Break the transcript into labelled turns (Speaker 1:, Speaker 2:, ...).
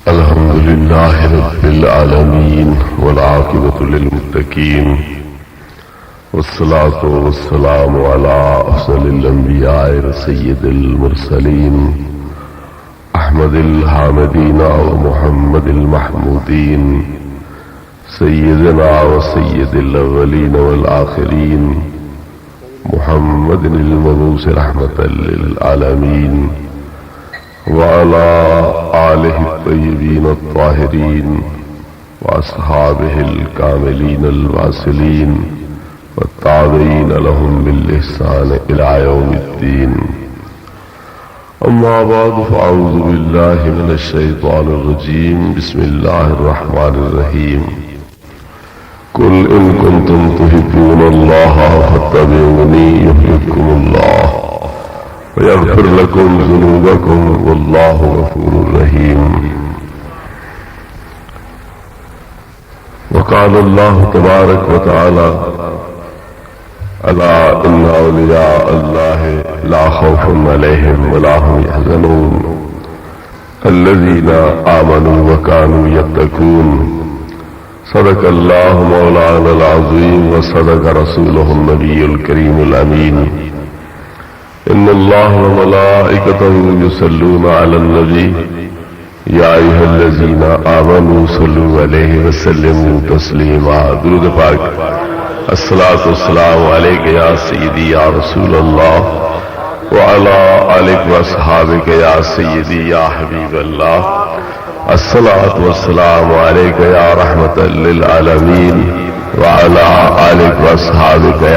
Speaker 1: अल्हम्दुलिल्लाह रब्बिल आलमीन वल आक़िबतु लिल मुत्तक़ीन वस्सलातु वस्सलामु अला अफ़ज़लिल अंबियाए व सय्यिदिल मुरसलीन अहमदिल हामिदीन व मुहम्मदिल महमूदीन सय्यिदना व सय्यिदिल अव्वलीन वल आखिरीन मुहम्मदिल मबऊस रहमतल लिल आलमीन व अला आलिहि तय्यबीन अत्ताहिरीन व अस्हाबिहिल कामिलीन अल वासिलीन व ताबईन लहुम बिल इहसान इला यौमिद्दीन। अम्मा बाद फ़अऊज़ु बिल्लाहि मिनश शैतानिर रजीम। बिस्मिल्लाहिर रहमानिर रहीम। कुल इन कुंतुम तुहिब्बूनल्लाह फत्तबिऊनी युहब्बुकुमुल्लाह व यग़फिर लकुम ज़ुनूबकुम वल्लाहु गफ़ूरुर रहीम। वक़ाल अल्लाहु तबारक व तआला अला इन्ना औलिया अल्लाहि ला खौफुन अलैहिम व ला हुम यहज़नून अल्लज़ीना आमनू व कानू यत्तक़ून। सदक़ल्लाहु मौलानल अज़ीम व सदक़ रसूलुहुन नबियुल करीमुल अमीन। इन्नल्लाह व मलाइकतहु युसल्लूना अलन नबी या अय्युहल्लज़ीना आमनू सल्लू अलैहि व सल्लिमू तस्लीमा। दुरूद पाक। अस्सलातु वस्सलामु अलैका या सय्यदी या रसूलल्लाह व अला आलिका व अस्हाबिका या सय्यदी या हबीबल्लाह। अस्सलातु वस्सलामु अलैका या रहमतल लिल आलमीन व अला आलिका व अस्हाबिका